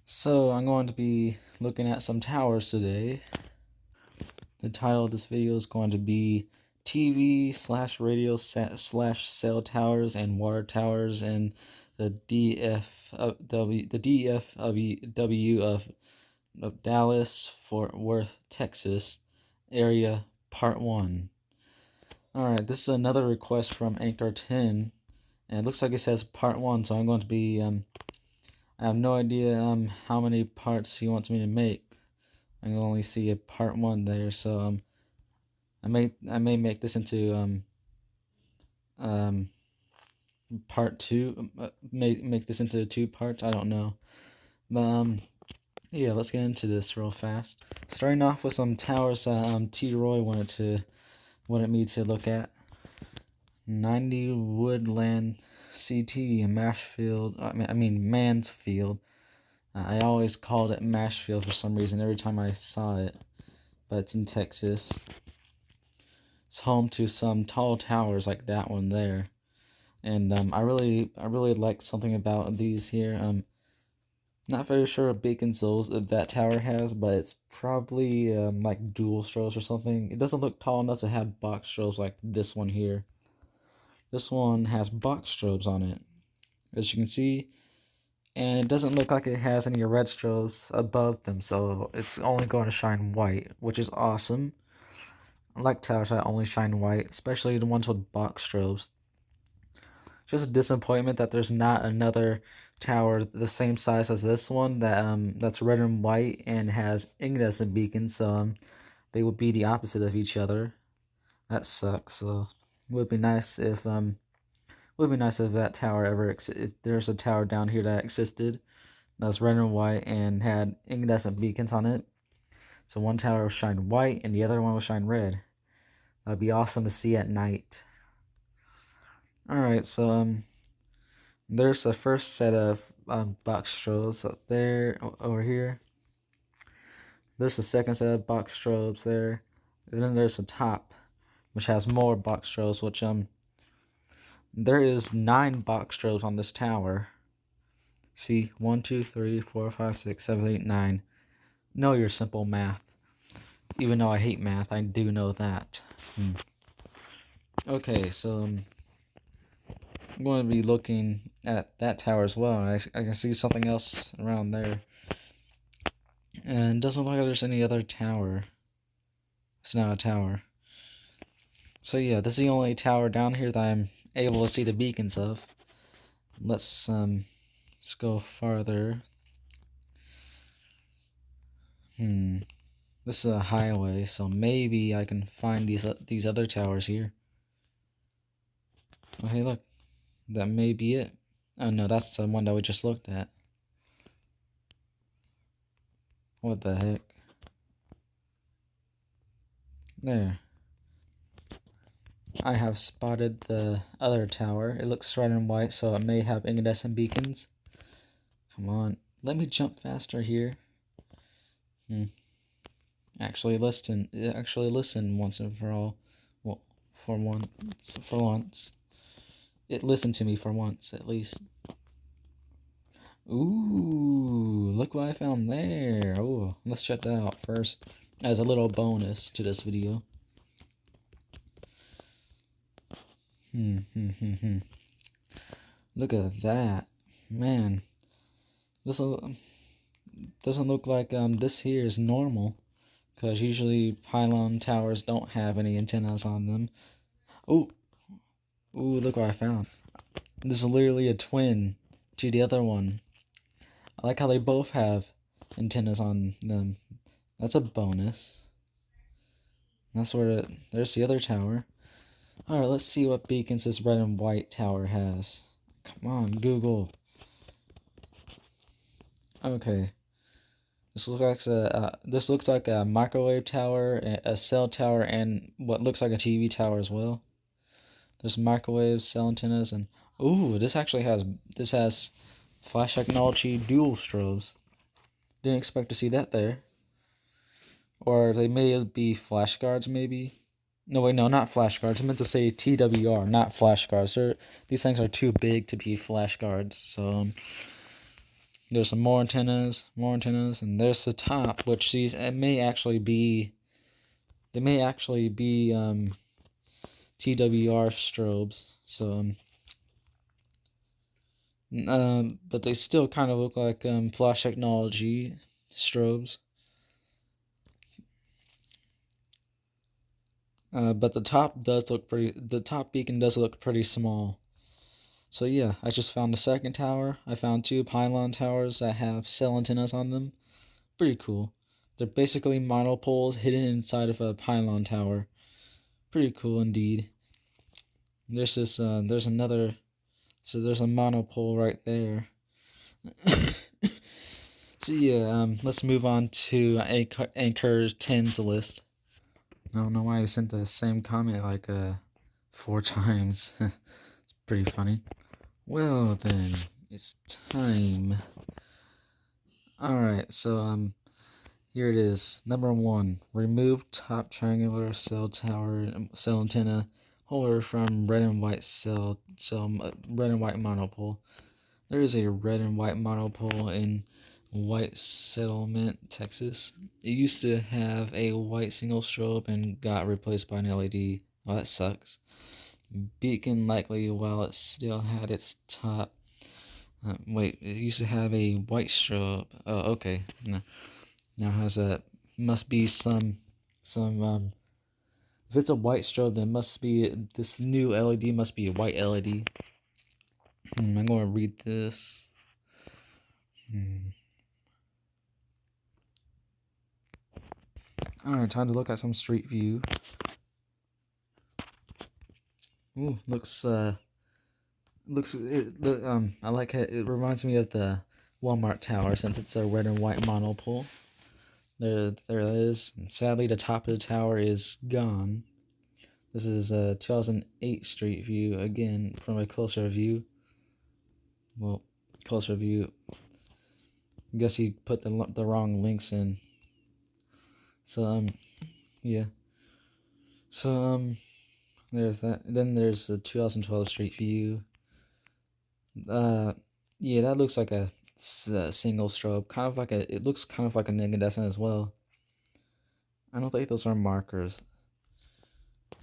So I'm going to be looking at some towers today. The title of this video is going to be TV slash radio slash cell towers and water towers in the DFW of Dallas Fort Worth, Texas area part 1. Alright, this is another request from Anchor 10, and it looks like it says part 1, so I'm going to be I have no idea how many parts he wants me to make. I can only see a part 1 there, so I may make this into um part 2. Make this into 2 parts. I don't know, but yeah, let's get into this real fast. Starting off with some towers that T. Roy wanted me to look at. 90 Woodland CT in Mansfield. I mean Mansfield. I always called it Mashfield for some reason every time I saw it, but it's in Texas. It's home to some tall towers like that one there, and I really like something about these here. Not very sure what beacon souls that tower has, but it's probably like dual strobes or something. It doesn't look tall enough to have box strobes like this one here. This one has box strobes on it, as you can see. And it doesn't look like it has any red strobes above them, so it's only going to shine white, which is awesome. I like towers that only shine white, especially the ones with box strobes. It's just a disappointment that there's not another tower the same size as this one that's red and white and has incandescent beacons, so they would be the opposite of each other. That sucks. So it would be nice if that tower ever if there's a tower down here that existed that was red and white and had incandescent beacons on it. So one tower will shine white and the other one will shine red. That'd be awesome to see at night. Alright, so there's the first set of box strobes up there, over here. There's the second set of box strobes there. And then there's the top, which has more box strobes, which there is 9 box strobes on this tower. See, 1, 2, 3, 4, 5, 6, 7, 8, 9. Know your simple math. Even though I hate math, I do know that. Okay, so I'm going to be looking at that tower as well. I can see something else around there. And it doesn't look like there's any other tower. It's not a tower. So yeah, this is the only tower down here that I'm able to see the beacons of. Let's go farther. This is a highway, so maybe I can find these other towers here. Oh hey, look, that may be it. Oh no, that's the one that we just looked at. What the heck? There. I have spotted the other tower. It looks red and white, so it may have incandescent beacons. Come on, let me jump faster here. Actually listen once and for all. Well, for once. It listened to me for once, at least. Ooh, look what I found there. Oh, let's check that out first as a little bonus to this video. Look at that. Man. This doesn't look like this here is normal, because usually pylon towers don't have any antennas on them. Ooh, look what I found. This is literally a twin to the other one. I like how they both have antennas on them. That's a bonus. That's where there's the other tower. Alright, let's see what beacons this red and white tower has. Come on, Google. Okay. This looks like a microwave tower, a cell tower, and what looks like a TV tower as well. There's microwave, cell antennas, and ooh, this has flash technology dual strobes. Didn't expect to see that there. Or they may be flash guards, maybe. No, wait, no, not flash guards. I meant to say TWR, not flash guards. These things are too big to be flash guards. So There's some more antennas, and there's the top, which these it may actually be. They may actually be TWR strobes. So but they still kind of look like flash technology strobes. But the top does look pretty. The top beacon does look pretty small. So yeah, I just found the second tower. I found two pylon towers that have cell antennas on them. Pretty cool. They're basically monopoles hidden inside of a pylon tower. Pretty cool indeed. There's this. There's another. So there's a monopole right there. So yeah, let's move on to Anchor's 10s list. I don't know why I sent the same comment like 4 times. It's pretty funny. Well then, it's time. Alright, so here it is. Number 1. Remove top triangular cell tower cell antenna holder from red and white red and white monopole. There is a red and white monopole in White Settlement, Texas. It used to have a white single strobe and got replaced by an LED. Well, that sucks. Beacon likely while it still had its top. Wait, it used to have a white strobe. Oh, okay. No, now has a must be some. If it's a white strobe, then must be this new LED must be a white LED. I'm gonna read this. Alright, time to look at some street view. Ooh, I like it. It reminds me of the Walmart tower since it's a red and white monopole. There it is. And sadly, the top of the tower is gone. This is a 2008 street view again from a closer view. Well, closer view. I guess he put the wrong links in. So yeah. So there's that. Then there's the 2012 street view. Yeah, that looks like a single strobe. It looks kind of like an incandescent as well. I don't think those are markers.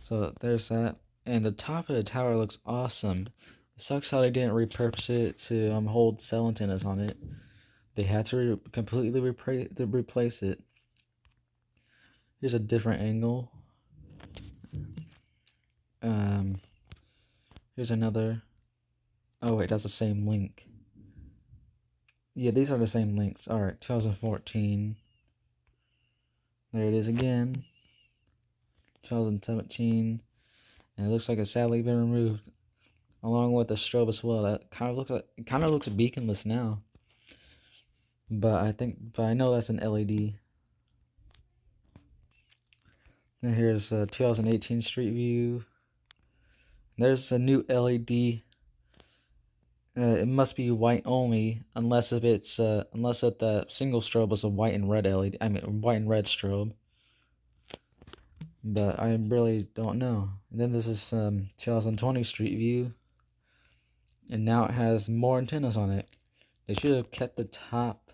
So there's that. And the top of the tower looks awesome. It sucks how they didn't repurpose it to hold cell antennas on it. They had to completely replace it. Here's a different angle. Here's another. Oh wait, that's the same link. Yeah, these are the same links. Alright, 2014. There it is again. 2017. And it looks like it's sadly been removed. Along with the strobe as well. That kind of looks beaconless now. But I know that's an LED. And here's a 2018 street view. There's a new LED. It must be white only, unless if the single strobe was a white and red LED. I mean, white and red strobe. But I really don't know. And then this is 2020 street view, and now it has more antennas on it. They should have kept the top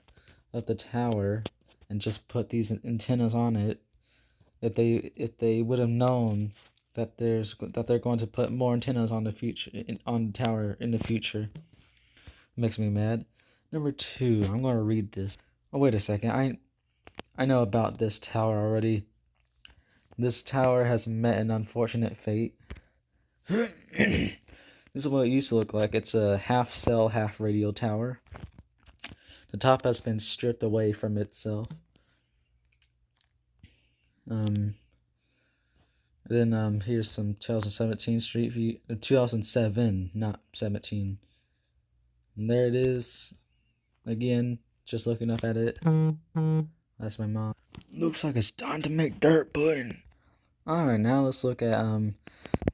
of the tower and just put these antennas on it. If they would have known that they're going to put more antennas on the tower in the future. Makes me mad. Number 2, I'm gonna read this. Oh wait a second, I know about this tower already. This tower has met an unfortunate fate. This is what it used to look like. It's a half cell, half radio tower. The top has been stripped away from itself. Then here's some 2017 street view. 2007, not 17. And there it is. Again, just looking up at it. That's my mom. Looks like it's time to make dirt pudding. Alright, now let's look at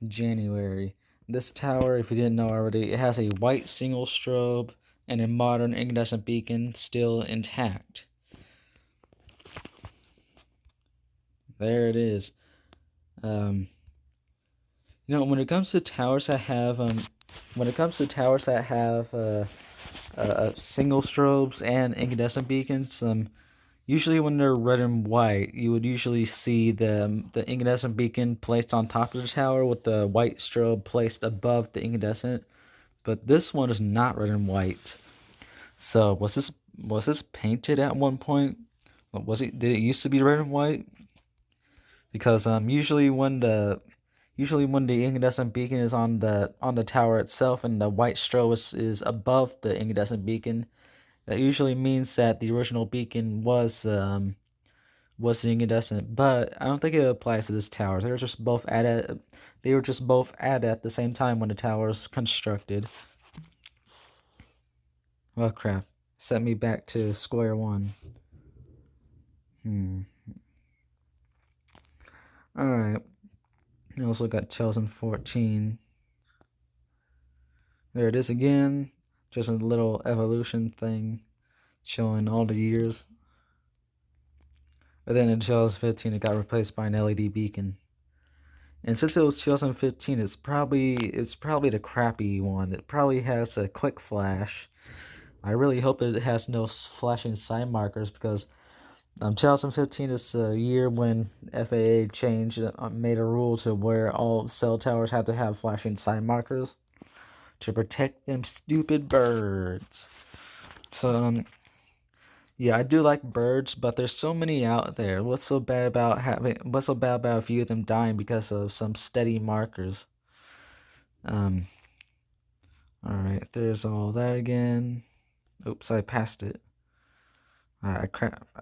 January. This tower, if you didn't know already, it has a white single strobe and a modern incandescent beacon still intact. There it is. When it comes to towers that have single strobes and incandescent beacons. Usually when they're red and white, you would usually see the incandescent beacon placed on top of the tower with the white strobe placed above the incandescent. But this one is not red and white. So was this painted at one point? Did it used to be red and white? Because usually when the incandescent beacon is on the tower itself and the white strobe is above the incandescent beacon, that usually means that the original beacon was incandescent. But I don't think it applies to this tower. They were just both added at the same time when the tower was constructed. Oh crap. Set me back to square one. Alright. We also got 2014. There it is again. Just a little evolution thing showing all the years. But then in 2015 it got replaced by an LED beacon. And since it was 2015, it's probably the crappy one. It probably has a click flash. I really hope that it has no flashing sign markers, because 2015 is a year when FAA changed, made a rule to where all cell towers have to have flashing sign markers to protect them stupid birds. So yeah, I do like birds, but there's so many out there. What's so bad about a few of them dying because of some steady markers? Um, all right, there's all that again. Oops, I passed it. I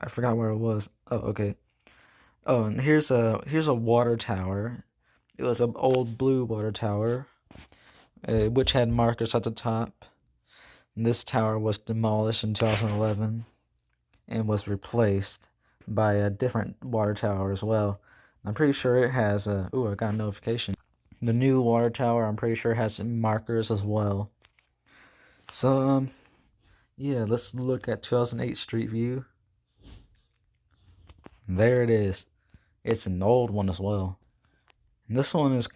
forgot where it was. Oh, okay. Oh, and here's a water tower. It was an old blue water tower, which had markers at the top. And this tower was demolished in 2011 and was replaced by a different water tower as well. I'm pretty sure it has I got a notification. The new water tower, I'm pretty sure, has markers as well. So yeah, let's look at 2008 Street View. There it is. It's an old one as well. And this one is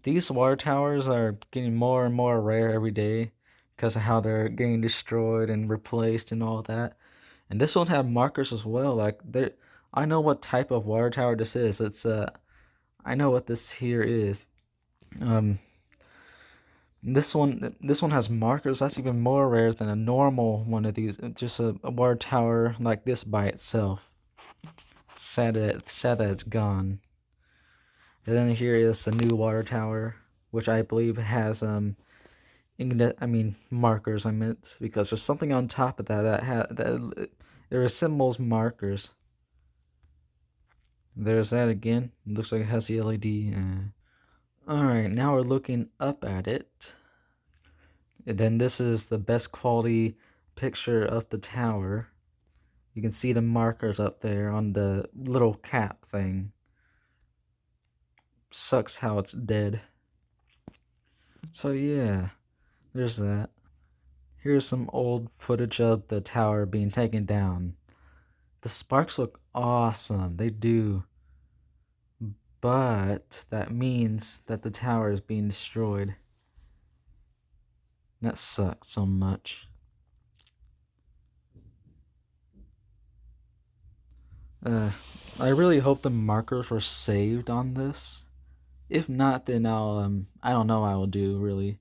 these water towers are getting more and more rare every day because of how they're getting destroyed and replaced and all that. And this one have markers as well. I know what type of water tower this is. I know what this here is. This one has markers. That's even more rare than a normal one of these. Just a water tower like this by itself. Sad that it's gone. And then here is a new water tower, which I believe has markers. I meant, because there's something on top of that it resembles markers. There's that again. It looks like it has the LED. Alright, now we're looking up at it. And then this is the best quality picture of the tower. You can see the markers up there on the little cap thing. Sucks how it's dead. So yeah, there's that. Here's some old footage of the tower being taken down. The sparks look awesome. They do. But that means that the tower is being destroyed. That sucks so much. I really hope the markers were saved on this. If not, then I don't know what I will do, really.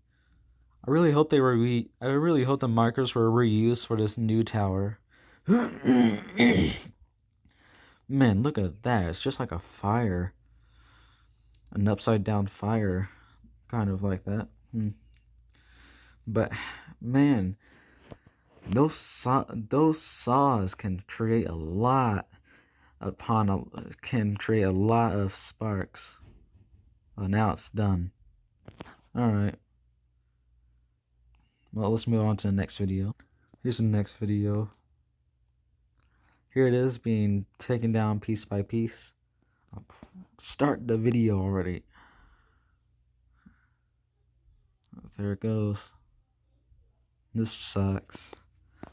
I really hope I really hope the markers were reused for this new tower. Man, look at that. It's just like a fire. An upside down fire. Kind of like that. But man, those saws can create a lot of sparks. Oh, now it's done. Alright. Well, let's move on to the next video. Here's the next video. Here it is being taken down piece by piece. I'll start the video already. There it goes. This sucks.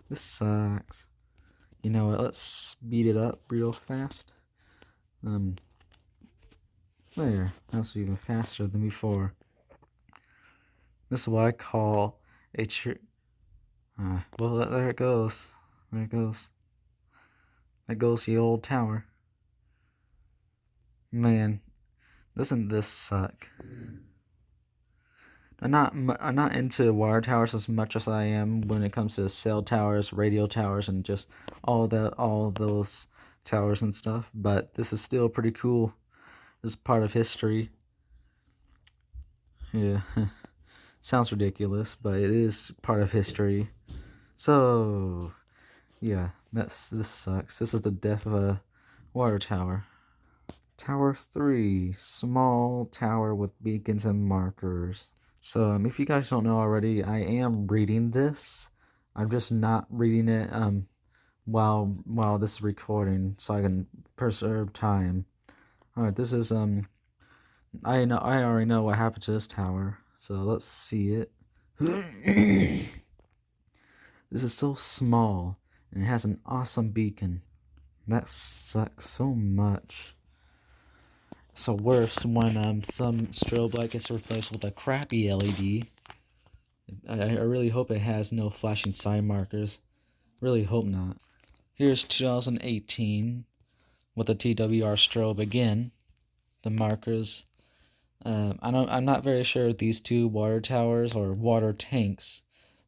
This sucks. You know what? Let's speed it up real fast. There. That's even faster than before. This is what I call a Well, there it goes. There it goes. There goes the old tower. Man, doesn't this suck? I'm not into wire towers as much as I am when it comes to cell towers, radio towers, and just all those towers and stuff. But this is still pretty cool. This is part of history. Yeah, sounds ridiculous, but it is part of history. So yeah, this sucks. This is the death of a water tower. Tower 3, small tower with beacons and markers. So, if you guys don't know already, I am reading this. I'm just not reading it while this is recording, so I can preserve time. All right, this is I already know what happened to this tower, so let's see it. This is so small, and it has an awesome beacon. That sucks so much. So worse when some strobe light gets replaced with a crappy LED. I really hope it has no flashing sign markers. Really hope not. Here's 2018 with the TWR strobe again. The markers. I'm not very sure if these two water towers or water tanks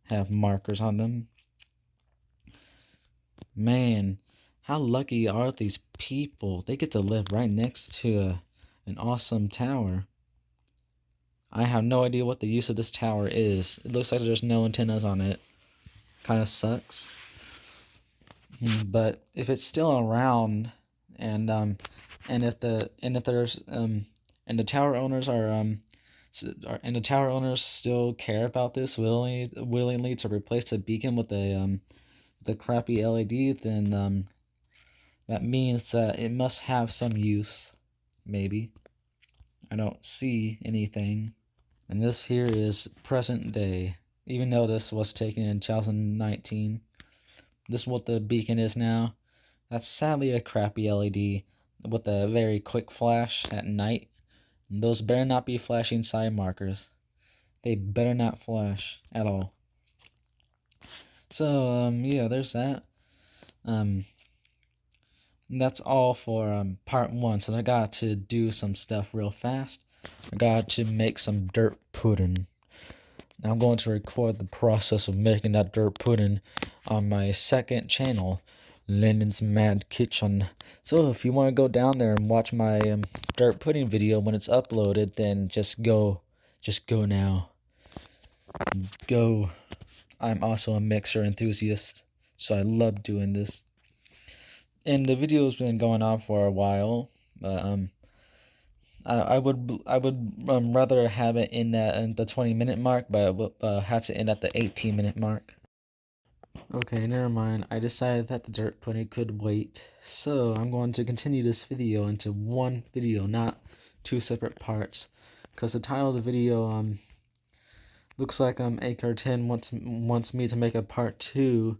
have markers on them. Man, how lucky are these people? They get to live right next to an awesome tower. I have no idea what the use of this tower is. It looks like there's no antennas on it. Kind of sucks. But if it's still around, and if there's and the tower owners and the tower owners still care about this willingly to replace the beacon with the crappy LED, then that means that it must have some use. Maybe. I don't see anything. And this here is present day. Even though this was taken in 2019, this is what the beacon is now. That's sadly a crappy LED with a very quick flash at night. And those better not be flashing side markers. They better not flash at all. So, yeah, there's that. That's all for part 1. So I got to do some stuff real fast. I got to make some dirt pudding. Now I'm going to record the process of making that dirt pudding on my second channel, Lyndon's Mad Kitchen. So if you want to go down there and watch my dirt pudding video when it's uploaded, then just go now. Go. I'm also a mixer enthusiast, so I love doing this. And the video's been going on for a while. I would rather have it in the 20-minute mark, but had to end at the 18-minute mark. Okay, never mind. I decided that the dirt pudding could wait, so I'm going to continue this video into one video, not two separate parts, because the title of the video looks like Acre 10 wants me to make a part 2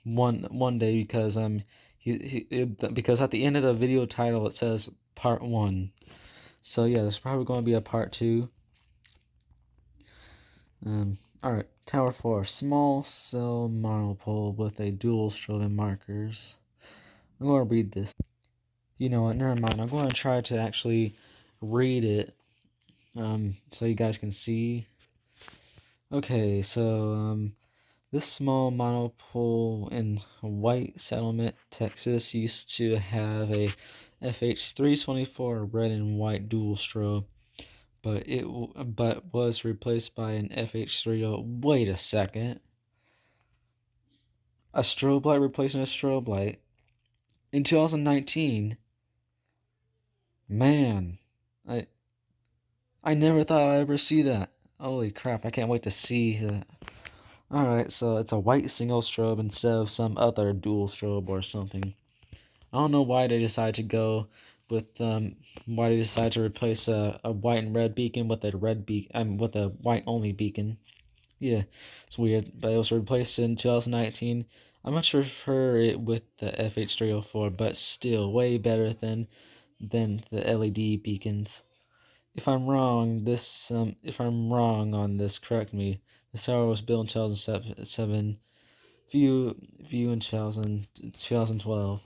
one day, because because at the end of the video title it says part 1. So yeah, there's probably going to be a part 2. Alright, Tower 4. Small cell monopole with a dual strobe and markers. I'm going to read this. You know what, never mind. I'm going to try to actually read it so you guys can see. Okay, so this small monopole in White Settlement, Texas used to have a FH324 red and white dual strobe, but was replaced by an FH30. Wait a second. A strobe light replacing a strobe light in 2019. Man, I never thought I'd ever see that. Holy crap, I can't wait to see that. Alright, so it's a white single strobe instead of some other dual strobe or something. I don't know why they decided to go with why they decided to replace a white and red beacon with a with a white only beacon. Yeah, it's weird, but it was replaced in 2019. I much prefer it with the FH304, but still way better than the LED beacons. If I'm wrong, if I'm wrong on this, correct me. This tower was built in 2007. View in 2012.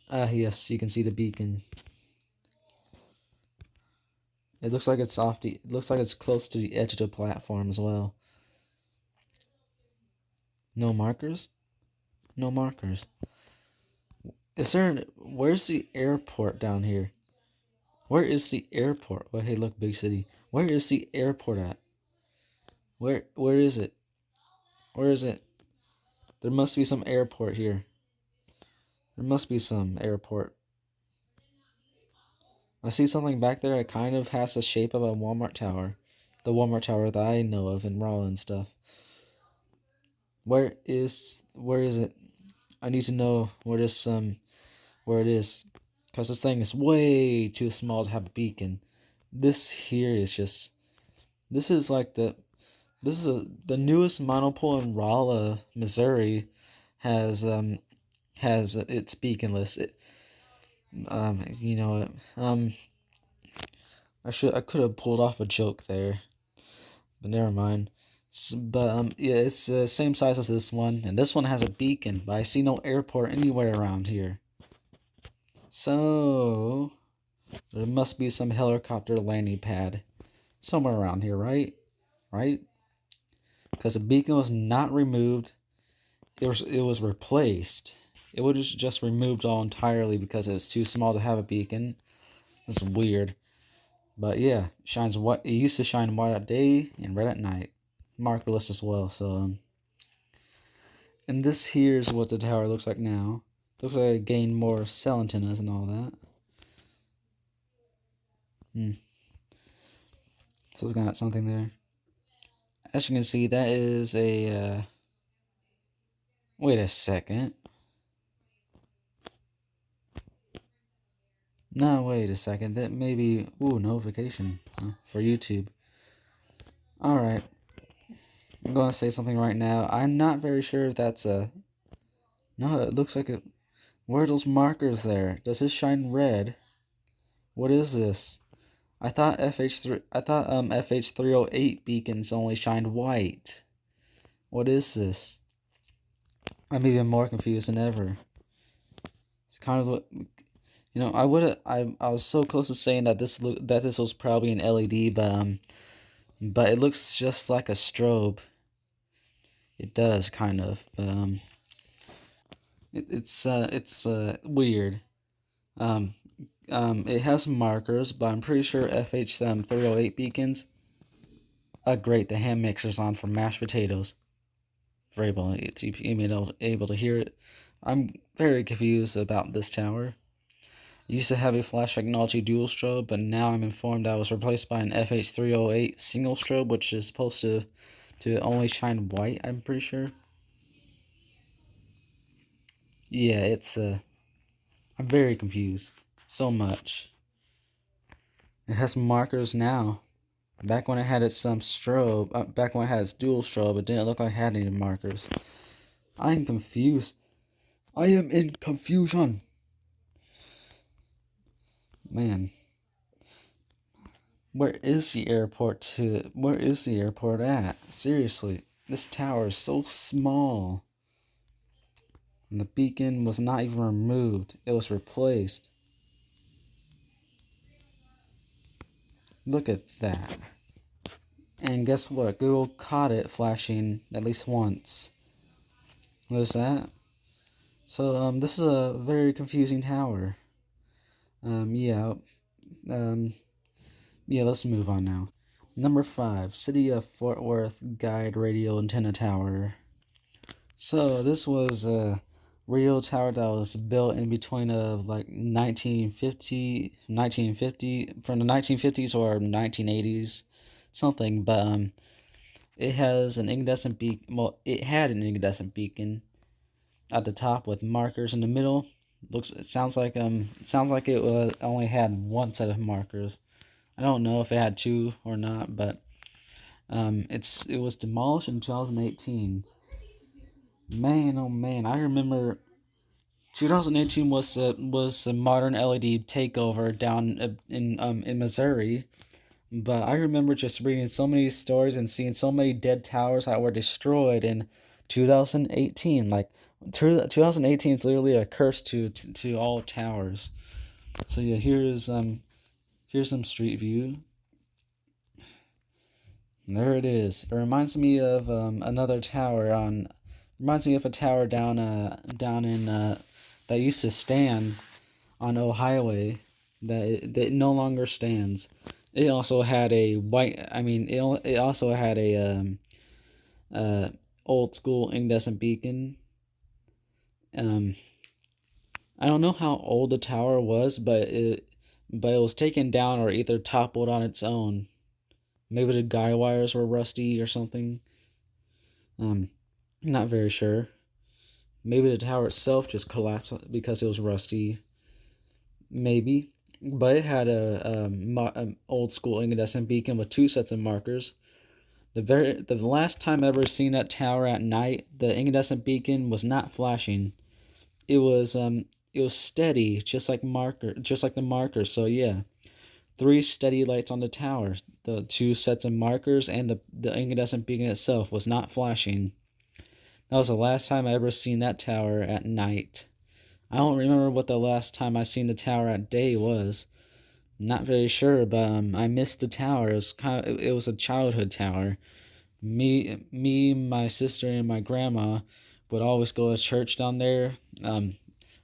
Ah, yes, you can see the beacon. It looks like it's off the. It looks like it's close to the edge of the platform as well. No markers. No markers. Is there? Where's the airport down here? Where is the airport? Oh, hey, look, big city. Where is the airport at? Where is it? Where is it? There must be some airport here. There must be some airport. I see something back there. It kind of has the shape of a Walmart tower. The Walmart tower that I know of in Raleigh and stuff. Where is it? I need to know where it is. Because this thing is way too small to have a beacon. This here is just this is like the newest monopole in Rolla, Missouri has its beaconless. You know I could have pulled off a joke there, but never mind. But yeah, it's the same size as this one, and this one has a beacon, but I see no airport anywhere around here. So there must be some helicopter landing pad somewhere around here, right? Right? Because the beacon was not removed. It was replaced. It was just removed all entirely because it was too small to have a beacon. It's weird. But yeah, shines white. It used to shine white at day and red at night. Markerless as well. So and this here's what the tower looks like now. Looks like it gained more cell antennas and all that. So it's got something there. As you can see, that is a. Wait a second. No, wait a second. That may be. Ooh, notification for YouTube. Alright. I'm going to say something right now. I'm not very sure if that's a. No, it looks like a. Where are those markers there? Does this shine red? What is this? I thought FH308 beacons only shined white. What is this? I'm even more confused than ever. It's kind of what I was so close to saying that this was probably an LED, but it looks just like a strobe. It does kind of, but it's weird. It has markers, but I'm pretty sure FH308 beacons. Great, the hand mixer's on for mashed potatoes. Very able to hear it. I'm very confused about this tower. It used to have a flash technology dual strobe, but now I'm informed I was replaced by an FH308 single strobe, which is supposed to only shine white, I'm pretty sure. Yeah, it's I'm very confused. So much. It has markers now. Back when it had its strobe, back when it had its dual strobe, it didn't look like it had any markers. I am confused. I am in confusion. Man. Where is the airport at? Seriously, this tower is so small. And the beacon was not even removed. It was replaced. Look at that. And guess what? Google caught it flashing at least once. What is that? So, this is a very confusing tower. Yeah, let's move on now. Number 5, City of Fort Worth Guide Radio Antenna Tower. So, this was a radio tower that was built in between of like 1950 from the 1950s or 1980s, something, but it has an incandescent beacon. Well, it had an incandescent beacon at the top with markers in the middle. Sounds like it only had one set of markers. I don't know if it had two or not, but it was demolished in 2018. Man, oh man, I remember 2018 was a modern LED takeover down in Missouri. But I remember just reading so many stories and seeing so many dead towers that were destroyed in 2018. Like 2018 is literally a curse to all towers. So yeah, here's some street view. There it is. It reminds me of another tower on. Reminds me of a tower down in that used to stand on Highway that no longer stands. It also had a white. I mean, it also had a uh, old school incandescent beacon. Um, I don't know how old the tower was, but it was taken down or either toppled on its own. Maybe the guy wires were rusty or something. Not very sure. Maybe the tower itself just collapsed because it was rusty. Maybe. But it had a old school incandescent beacon with two sets of markers. The last time I ever seen that tower at night, the incandescent beacon was not flashing. It was steady, just like the markers. So yeah, three steady lights on the tower. The two sets of markers and the incandescent beacon itself was not flashing. That was the last time I ever seen that tower at night. I don't remember what the last time I seen the tower at day was. Not very sure, but I missed the tower. It was a childhood tower. My sister, and my grandma would always go to church down there.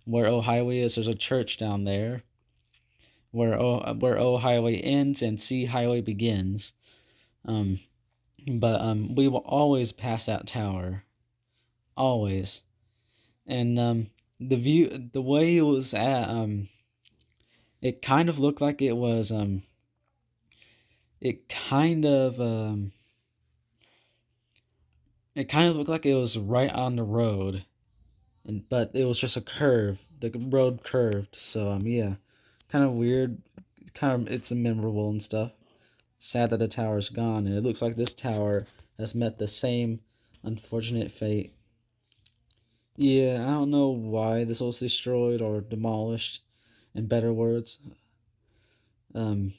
Where Highway is, there's a church down there. Where O Highway ends and C Highway begins. Um, but we will always pass that tower, always. And the way it was at, it kind of looked like it was it kind of um it kind of looked like it was right on the road, but it was just a curve. The road curved, so yeah, kind of weird. Kind of, it's memorable and stuff. Sad that the tower's gone, and it looks like this tower has met the same unfortunate fate. Yeah, I don't know why this was destroyed or demolished. In better words, um,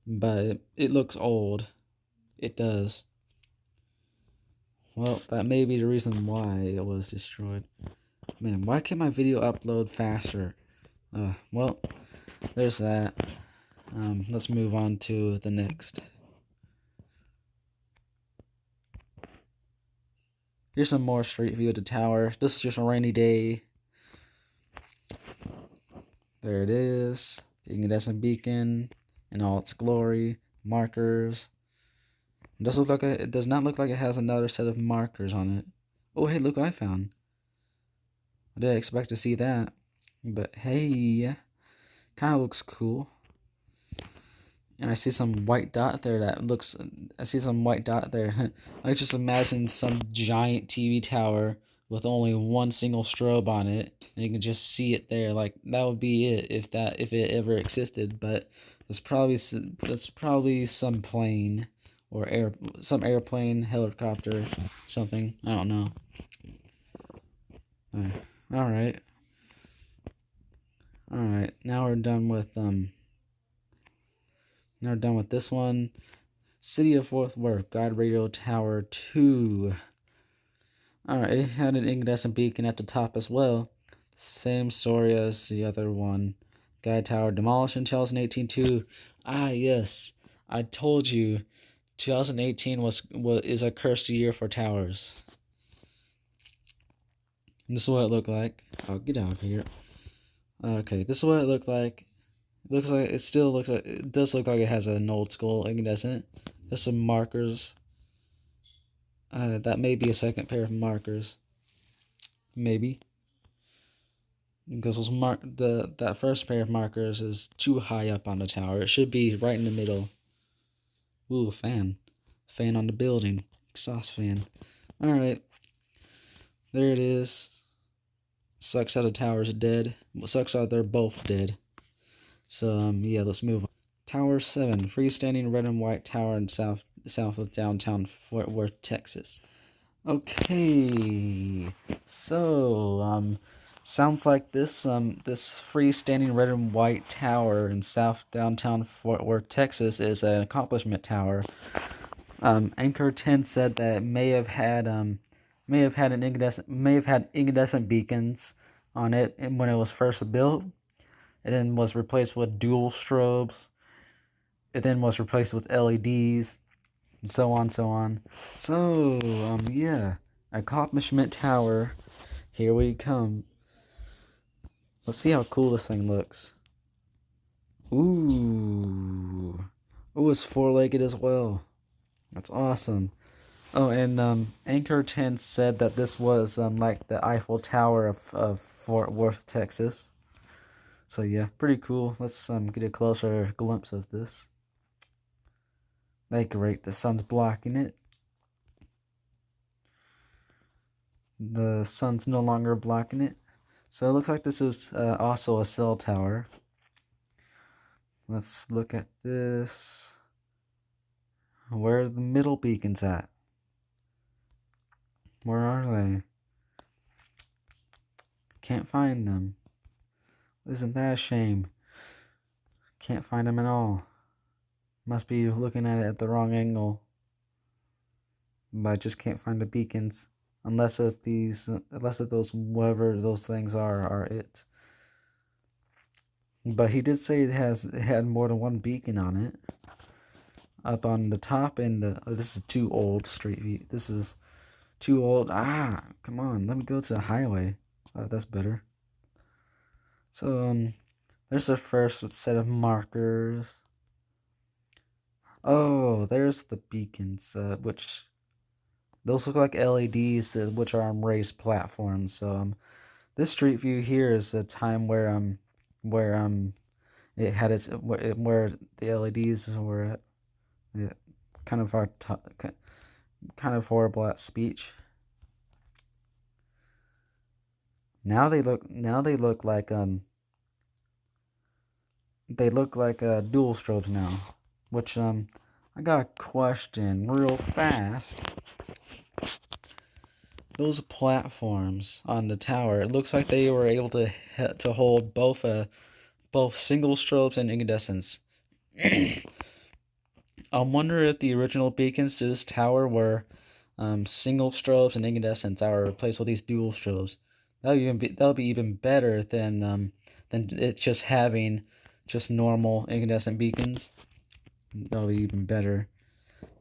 but it looks old. It does. Well, that may be the reason why it was destroyed. Man, why can't my video upload faster? Well, there's that. Let's move on to the next. Here's some more street view of the tower. This is just a rainy day. There it is. The incandescent beacon in all its glory. Markers. It does not look like it has another set of markers on it. Oh, hey, look what I found. I didn't expect to see that. But hey, kind of looks cool. And I see some white dot there I see some white dot there. I just imagine some giant TV tower with only one single strobe on it, and you can just see it there. Like, that would be it if it ever existed. But that's probably some plane or some airplane, helicopter, something. I don't know. All right. All right. Now we're done with this one. City of Fort Worth, Guide Radio Tower 2. Alright, it had an incandescent beacon at the top as well. Same story as the other one. Guide Tower demolished in 2018 too. Ah, yes. I told you 2018 is a cursed year for towers. And this is what it looked like. Oh, get out of here. Okay, this is what it looked like. It does look like it has an old school incandescent. There's some markers. That may be a second pair of markers. Maybe. Because that first pair of markers is too high up on the tower. It should be right in the middle. Ooh, fan. Fan on the building. Exhaust fan. Alright. There it is. Sucks how the tower's dead. Sucks how they're both dead. So, yeah, let's move on. Tower 7. Freestanding red and white tower in south of downtown Fort Worth, Texas. Okay, so Sounds like this freestanding red and white tower in South downtown Fort Worth, Texas, is an accomplishment tower. Anchor 10 said that it may have had incandescent beacons on it when it was first built. It then was replaced with dual strobes. It then was replaced with LEDs, and so on, so on. So, yeah, accomplishment tower. Here we come. Let's see how cool this thing looks. Ooh. Ooh, it's four-legged as well. That's awesome. Oh, and Anchor 10 said that this was like the Eiffel Tower of Fort Worth, Texas. So yeah, pretty cool. Let's get a closer glimpse of this. Like great, the sun's blocking it. The sun's no longer blocking it. So it looks like this is also a cell tower. Let's look at this. Where are the middle beacons at? Where are they? Can't find them. Isn't that a shame? Can't find them at all. Must be looking at it at the wrong angle. But I just can't find the beacons. Unless if those, whatever those things are it. But he did say it had more than one beacon on it. Up on the top and this is too old street view. This is too old. Come on, let me go to the highway. That's better. So there's the first set of markers. Oh, there's the beacons, which those look like LEDs, which are on raised platforms. So this street view here is the time where it had its where the LEDs were at. Yeah, kind of kind of horrible at speech. Now they look like dual strobes now, which I got a question real fast. Those platforms on the tower, it looks like they were able to hold both single strobes and incandescents. I wonder if the original beacons to this tower were single strobes and incandescents that were replaced with these dual strobes. That'll be even better than it just having just normal incandescent beacons. That'll be even better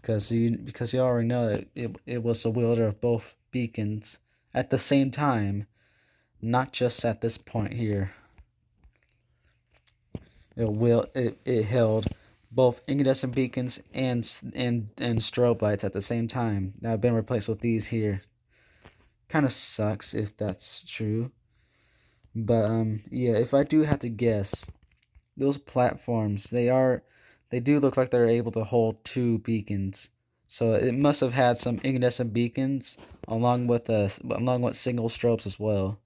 because you already know that it was the wielder of both beacons at the same time, not just at this point here. It held both incandescent beacons and strobe lights at the same time that have been replaced with these here. Kind of sucks if that's true. But yeah, if I do have to guess, those platforms they do look like they're able to hold two beacons. So it must have had some incandescent beacons along with single strobes as well.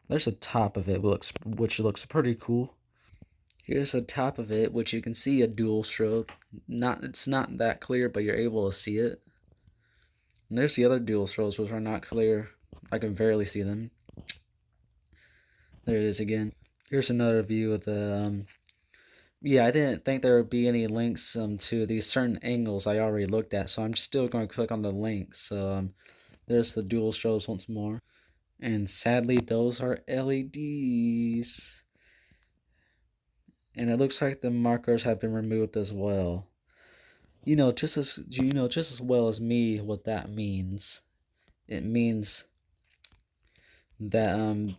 There's the top of it, which looks pretty cool. Here's the top of it, which you can see a dual strobe. It's not that clear, but you're able to see it. And there's the other dual strobes, which are not clear. I can barely see them. There it is again. Here's another view of the. Yeah, I didn't think there would be any links to these certain angles I already looked at, so I'm still going to click on the links. So there's the dual strobes once more, and sadly those are LEDs. And it looks like the markers have been removed as well. Just as well as me what that means. It means that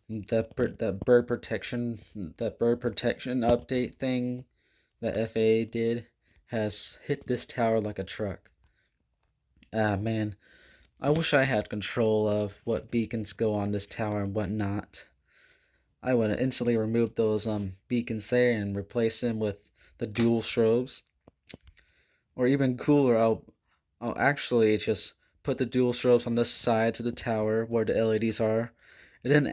that bird protection update thing that FAA did has hit this tower like a truck. Man, I wish I had control of what beacons go on this tower and what not. I would have instantly removed those beacons there and replace them with the dual strobes. Or even cooler, I'll actually just put the dual strobes on this side to the tower where the LEDs are, and then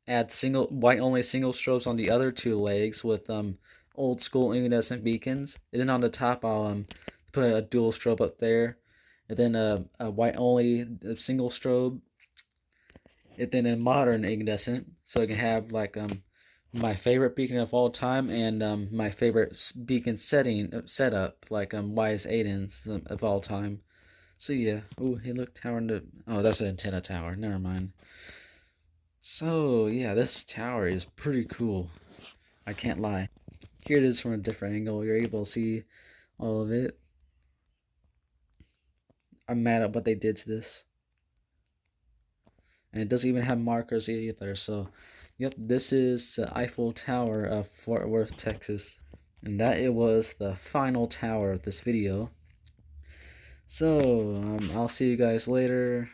add single strobes on the other two legs with old school incandescent beacons. And then on the top I'll put a dual strobe up there, and then a white only single strobe, it then in modern incandescent, so it can have like my favorite beacon of all time and my favorite beacon setup like Wise Aiden's of all time. So yeah. Oh, hey, look, tower into. Oh, that's an antenna tower. Never mind. So yeah, this tower is pretty cool. I can't lie. Here it is from a different angle. You're able to see all of it. I'm mad at what they did to this. And it doesn't even have markers either. So, yep, this is the Eiffel Tower of Fort Worth, Texas. And that it was the final tower of this video. So, I'll see you guys later.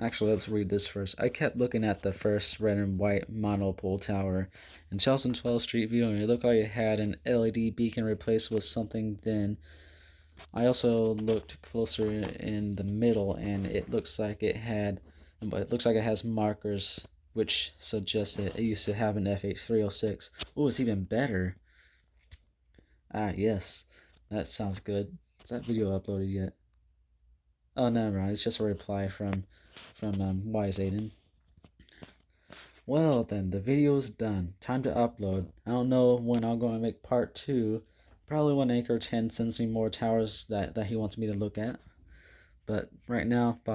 Actually, let's read this first. I kept looking at the first red and white monopole tower in Charleston 12th Street View, and it looked like it had an LED beacon replaced with something then. I also looked closer in the middle, and it looks like it has markers, which suggests that it used to have an FH306. Oh, it's even better. Ah, yes, that sounds good. Is that video uploaded yet? Oh, never mind. It's just a reply from Wise Aiden. Well, then the video's done. Time to upload. I don't know when I'm going to make part 2. Probably when Anchor 10 sends me more towers that he wants me to look at. But right now, bye.